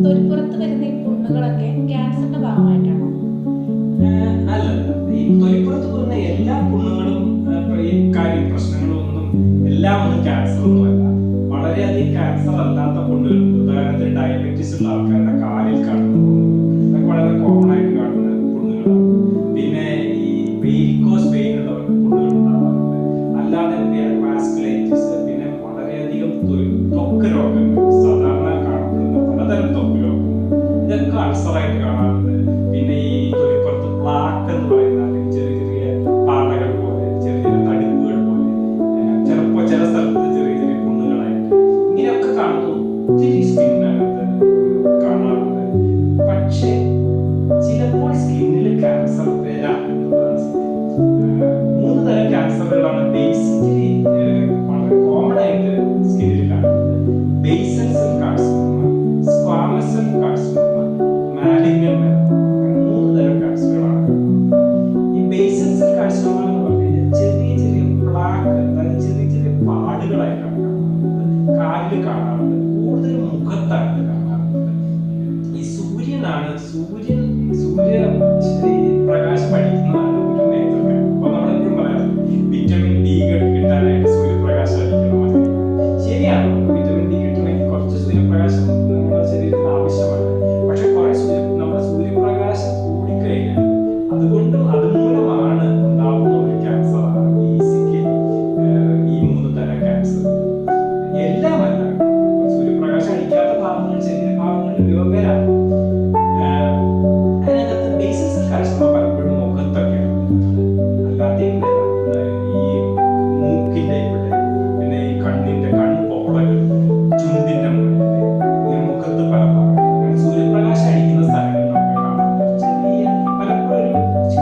തൊലിപ്പുറത്ത് വരുന്ന ഈ പുണ്ണുകളൊക്കെ ക്യാൻസറിന്റെ ഭാഗമായിട്ടാണോ? അല്ല, ഈ തൊലിപ്പുറത്ത് വരുന്ന എല്ലാ പുണ്ണുകളും ഈ പ്രശ്നങ്ങളും ഒന്നും എല്ലാം ഒന്നും ക്യാൻസർ ഒന്നുമല്ല. വളരെയധികം ക്യാൻസർ അല്ലാത്ത പുണ്ണുകളുണ്ട്. ഉദാഹരണത്തിന് ഡയബറ്റീസ് ഉള്ള ആൾക്കാരുടെ കാലിൽ കാണുന്ന പുണ്ണുകൾ, അതൊക്കെ വളരെ കോമൺ ആയിട്ട് കാണുന്ന പുണ്ണുകളാണ്. പിന്നെ ഈ വെരിക്കോസ് വെയിൻ ഉള്ളവർക്ക് പുണ്ണുകൾ ഉണ്ടാവാറുണ്ട്. അല്ലാതെ വാസ്കുലൈറ്റിസ്, പിന്നെ വളരെയധികം ത്വക്ക് രോഗങ്ങൾ, സാധാരണ കാണപ്പെടുന്ന പലതരം ത്വക്ക് രോഗങ്ങൾ, ഇതൊക്കെ അൾസറായിട്ട് കാണാറുണ്ട്. പിന്നെ ഈ തൊലിപ്പുറത്ത് പ്ലാക്ക് എന്ന് പറയുന്ന ചെറിയ ചെറിയ പാടകൾ പോലെ, ചെറിയ ചെറിയ തടിപ്പുകൾ പോലെ, ചിലപ്പോൾ ചില സ്ഥലത്ത് ചെറിയ ചെറിയ പുണ്ണുകളായിട്ട് ഇങ്ങനെയൊക്കെ കാണുന്നു. ഒത്തിരി സ്കിന്നിനകത്ത് കാണാറുണ്ട്. പക്ഷേ ചിലപ്പോൾ സ്കിന്നിൽ ക്യാൻസർ വരാം എന്നുള്ളതാണ് സത്യം. 3 തരം ക്യാൻസറുകളാണ് ബേസിക്കലി വളരെ കോമൺ ആയിട്ട് സ്കിന്നിൽ കാണുന്നത്. Basal cell carcinoma, squamous cell carcinoma, malignant melanoma. 3 തരം ക്യാൻസറുകളാണ് കാണുന്നത്. ഈ ബേസൽ സെൽ കാർസിനോമ എന്ന് പറഞ്ഞാൽ ചെറിയ ചെറിയ പ്ലാക്ക്, അതായത് ചെറിയ ചെറിയ പാടുകളായിട്ടാണ് കാണുന്നത്. കാലിൽ കാണാറുണ്ട്, കൂടുതലും മുഖത്താണ് കാണാറുണ്ട്. ഈ സൂര്യപ്രകാശം അടിക്കുന്നതാണ് ഒരു മേജർ കാര്യം. അപ്പൊ നമ്മളെപ്പോഴും പറയാറുണ്ട് വിറ്റമിൻ ഡി കിട്ടാനായിട്ട് സൂര്യപ്രകാശം അടിക്കണം. ശരിയാണ്, വിറ്റമിൻ ഡി കിട്ടണമെങ്കിൽ കുറച്ച് സൂര്യപ്രകാശം നമ്മുടെ ശരീരത്തിന് ആവശ്യമാണ്. പക്ഷെ നമ്മുടെ സൂര്യപ്രകാശം കൂടിക്കഴിഞ്ഞാൽ അതുമൂലമാണ് ഉണ്ടാവുന്ന ഒരു ക്യാൻസറാണ് ബേസിക്കലി ഈ 3 തരം ക്യാൻസർ. എല്ലാമല്ല, സൂര്യപ്രകാശം അടിക്കാത്ത ഭാഗങ്ങൾ, ശരീരഭാഗങ്ങളിൽ വരാം. അതിനകത്ത് ബേസൽ സെൽ കാർസിനോമ പലപ്പോഴും മുഖത്തൊക്കെയാണ്, അല്ലാതെയും ഈ മൂക്കിന്റെ ഇവിടെ, പിന്നെ ഈ കൺപോളകൾ, ചുണ്ടിന്റെ മുകളിൽ, ഈ മുഖത്ത് പല ഭാഗങ്ങൾ സൂര്യപ്രകാശം അടിക്കുന്ന സ്ഥലങ്ങളിലൊക്കെ കാണുന്നത് പലപ്പോഴും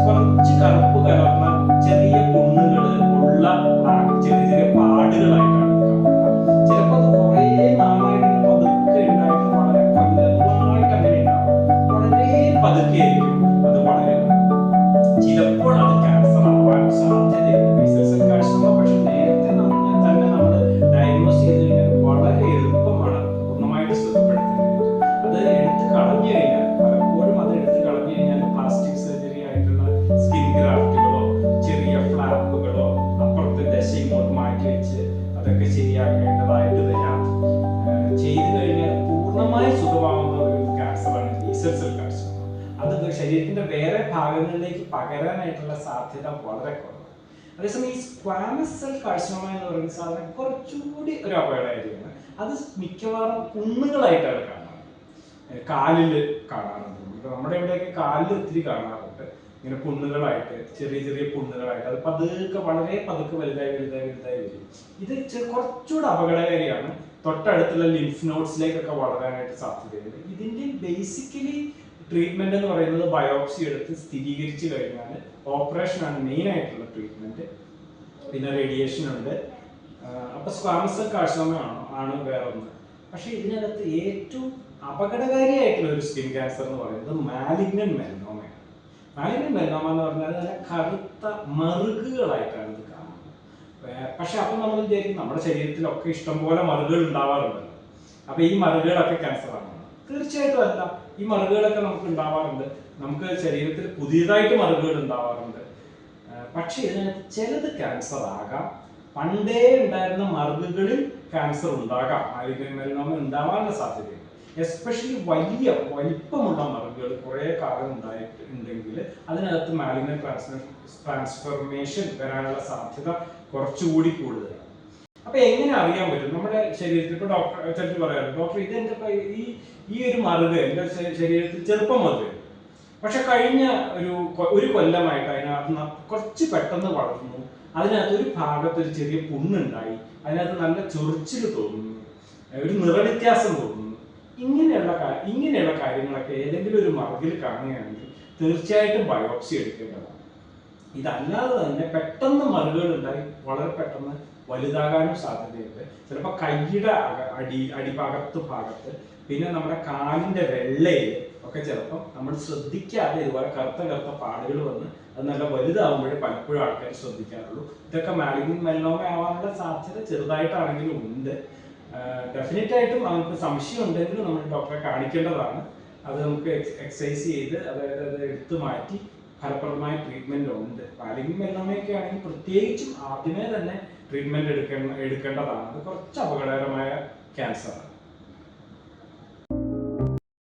കുറച്ച് കറുപ്പ് കലർന്ന ചെറിയ പുണ്ണുകൾ ഉള്ള ചെറിയ ചെറിയ പാടുകളായിട്ടാണ് കാണുന്നത്. ചിലപ്പോൾ അത് കുറേ നാളായിട്ട് പതുക്കെ ഉണ്ടായിട്ട് വളരെ കൊല്ലങ്ങളായിട്ട് അങ്ങനെ ഉണ്ടാവും. വളരെ പതുക്കെ ആയിരിക്കും അത് വളരുന്നത്. ചിലപ്പോൾ അത് ക്യാൻസർ ആവാൻ സാധ്യതയുണ്ട്, ബേസൽ സെൽ കാർസിനോമ. പക്ഷെ നേരത്തെ നമ്മൾ ഡയഗ്നോസ് ചെയ്ത് കഴിഞ്ഞാൽ വളരെ എളുപ്പമാണ് പൂർണ്ണമായിട്ട് സുഖപ്പെടുത്തുന്നത്. അത് എടുത്ത് കളഞ്ഞു കഴിഞ്ഞാൽ, പലപ്പോഴും അത് എടുത്ത് കളഞ്ഞു കഴിഞ്ഞാൽ പ്ലാസ്റ്റിക് സർജറി ആയിട്ടുള്ള സ്കിൻ ഗ്രാഫ്റ്റുകളോ ചെറിയ ഫ്ലാപ്പുകളോ അപ്പുറത്തെ ദശ ഇങ്ങോട്ട് മാറ്റി വെച്ച് അതൊക്കെ ശരിയാക്കേണ്ടതായിട്ട് വരാം. ചെയ്തു കഴിഞ്ഞാൽ പൂർണ്ണമായി സുഖമാവുന്ന ഒരു ക്യാൻസറാണ് ബേസൽ സെൽ കാർസിനോമ. അത് ശരീരത്തിന്റെ വേറെ ഭാഗങ്ങളിലേക്ക് പകരാനായിട്ടുള്ള സാധ്യത വളരെ കുറവാണ്. അതേസമയം ഈ സ്ക്വാമസ് സെൽ കാർസിനോമ എന്ന് പറയുന്ന സാധനം കുറച്ചുകൂടി ഒരു അപകടകാരിയാണ്. അത് മിക്കവാറും പുണ്ണുകളായിട്ടാണ് കാണാറ്. കാലിൽ കാണാറുണ്ട്. നമ്മുടെ ഇവിടെയൊക്കെ കാലിൽ ഒത്തിരി കാണാറുണ്ട്. ഇങ്ങനെ പുണ്ണുകളായിട്ട്, ചെറിയ ചെറിയ പുണ്ണുകളായിട്ട്, അത് പതുക്കെ വളരെ പതുക്കെ വലുതായി വരും. ഇത് കുറച്ചുകൂടെ അപകടകാരിയാണ്. തൊട്ടടുത്തുള്ള ലിംഫ് നോഡ്സിലേക്കൊക്കെ വളരാനായിട്ട് സാധ്യതയുണ്ട്. ഇതിന്റെ ബേസിക്കലി ട്രീറ്റ്മെന്റ് എന്ന് പറയുന്നത് ബയോപ്സി എടുത്ത് സ്ഥിരീകരിച്ചു കഴിഞ്ഞാൽ ഓപ്പറേഷനാണ് മെയിൻ ആയിട്ടുള്ള ട്രീറ്റ്മെന്റ്. പിന്നെ റേഡിയേഷൻ ഉണ്ട്. അപ്പൊ സ്ക്വാമസ് സെൽ കാർസിനോമ ആണ് വേറെ ഒന്ന്. പക്ഷെ ഇതിനകത്ത് ഏറ്റവും അപകടകാരിയായിട്ടുള്ള ഒരു സ്കിൻ ക്യാൻസർ എന്ന് പറയുന്നത് മാലിഗ്നന്റ് മെലനോമയാണ്. മാലിഗ്നന്റ് മെലനോമ എന്ന് പറഞ്ഞാൽ നല്ല കറുത്ത മറുകുകളായിട്ടാണ് ഇത് കാണുന്നത്. പക്ഷെ അപ്പൊ നമ്മൾ വിചാരിക്കും നമ്മുടെ ശരീരത്തിലൊക്കെ ഇഷ്ടംപോലെ മറുകുകൾ ഉണ്ടാവാറുണ്ടല്ലോ, അപ്പൊ ഈ മറുകുകളൊക്കെ ക്യാൻസർ ആണ്. തീർച്ചയായിട്ടും അല്ല. ഈ മറുകുകളൊക്കെ നമുക്ക് ഉണ്ടാവാറുണ്ട്. നമുക്ക് ശരീരത്തിൽ പുതിയതായിട്ട് മറുകുകൾ ഉണ്ടാവാറുണ്ട്. പക്ഷെ ഇതിനകത്ത് ചിലത് ക്യാൻസർ ആകാം. പണ്ടേ ഉണ്ടായിരുന്ന മറുകുകളിൽ ക്യാൻസർ ഉണ്ടാകാം. മാലിഗ്നന്റ് മെലനോമ ഉണ്ടാവാനുള്ള സാധ്യതയുണ്ട്. എസ്പെഷ്യലി വലിപ്പമുള്ള മറുകുകൾ കുറെ കാലം ഉണ്ടായിട്ടുണ്ടെങ്കിൽ അതിനകത്ത് മാലിഗ്നന്റ് ട്രാൻസ്ഫർമേഷൻ വരാനുള്ള സാധ്യത കുറച്ചുകൂടി കൂടുതലാണ്. അപ്പൊ എങ്ങനെ അറിയാൻ പറ്റും? നമ്മുടെ ശരീരത്തിൽ ഇപ്പൊ ഡോക്ടർ ചിലർ പറയാറുണ്ട്, ഡോക്ടർ ഇത് എന്റെ ഈ ഒരു മറുക് എന്റെ ശരീരത്തിൽ ചെറുപ്പം മുതൽ, പക്ഷെ കഴിഞ്ഞ ഒരു കൊല്ലമായിട്ട് അതിനകത്ത് കുറച്ച് പെട്ടെന്ന് വളർന്നു, അതിനകത്ത് ഒരു ഭാഗത്ത് ഒരു ചെറിയ പുണ്ണുണ്ടായി, അതിനകത്ത് നല്ല ചൊറിച്ചിൽ തോന്നുന്നു, ഒരു നിറവ്യത്യാസം തോന്നുന്നു. ഇങ്ങനെയുള്ള കാര്യങ്ങളൊക്കെ ഏതെങ്കിലും ഒരു മറുകിൽ കാണുകയാണെങ്കിൽ തീർച്ചയായിട്ടും ബയോപ്സി എടുക്കേണ്ടതാണ്. ഇതല്ലാതെ തന്നെ പെട്ടെന്ന് മറുകുകൾ ഉണ്ടായി വളരെ പെട്ടെന്ന് വലുതാകാനും സാധ്യതയുണ്ട്. ചിലപ്പോൾ കൈയുടെ അടിഭാഗത്ത് പിന്നെ നമ്മുടെ കാലിന്റെ വെള്ളയിൽ ഒക്കെ ചിലപ്പോൾ നമ്മൾ ശ്രദ്ധിക്കാതെ ഇതുപോലെ കറുത്ത പാടുകൾ വന്ന് അത് നല്ല വലുതാവുമ്പോഴേ പലപ്പോഴും ആൾക്കാർ ശ്രദ്ധിക്കാറുള്ളൂ. ഇതൊക്കെ മാലിഗ്നന്റ് മെലനോമ ആവാനുള്ള സാധ്യത ചെറുതായിട്ടാണെങ്കിലും ഉണ്ട്. ഡെഫിനറ്റ് ആയിട്ടും നമുക്ക് സംശയം ഉണ്ടെങ്കിൽ നമ്മൾ ഡോക്ടറെ കാണിക്കേണ്ടതാണ്. അത് നമുക്ക് എക്സസൈസ് ചെയ്ത് അതായത് അത് എടുത്തു മാറ്റി ഫലപ്രദമായ ട്രീറ്റ്മെന്റ് ഉണ്ട്. അല്ലെങ്കിൽ മെലനോമയൊക്കെ ആണെങ്കിൽ പ്രത്യേകിച്ചും ആദ്യമേ തന്നെ ട്രീറ്റ്മെന്റ് എടുക്കേണ്ടതാണ്. അത് കുറച്ച് അപകടകരമായ ക്യാൻസറാണ്.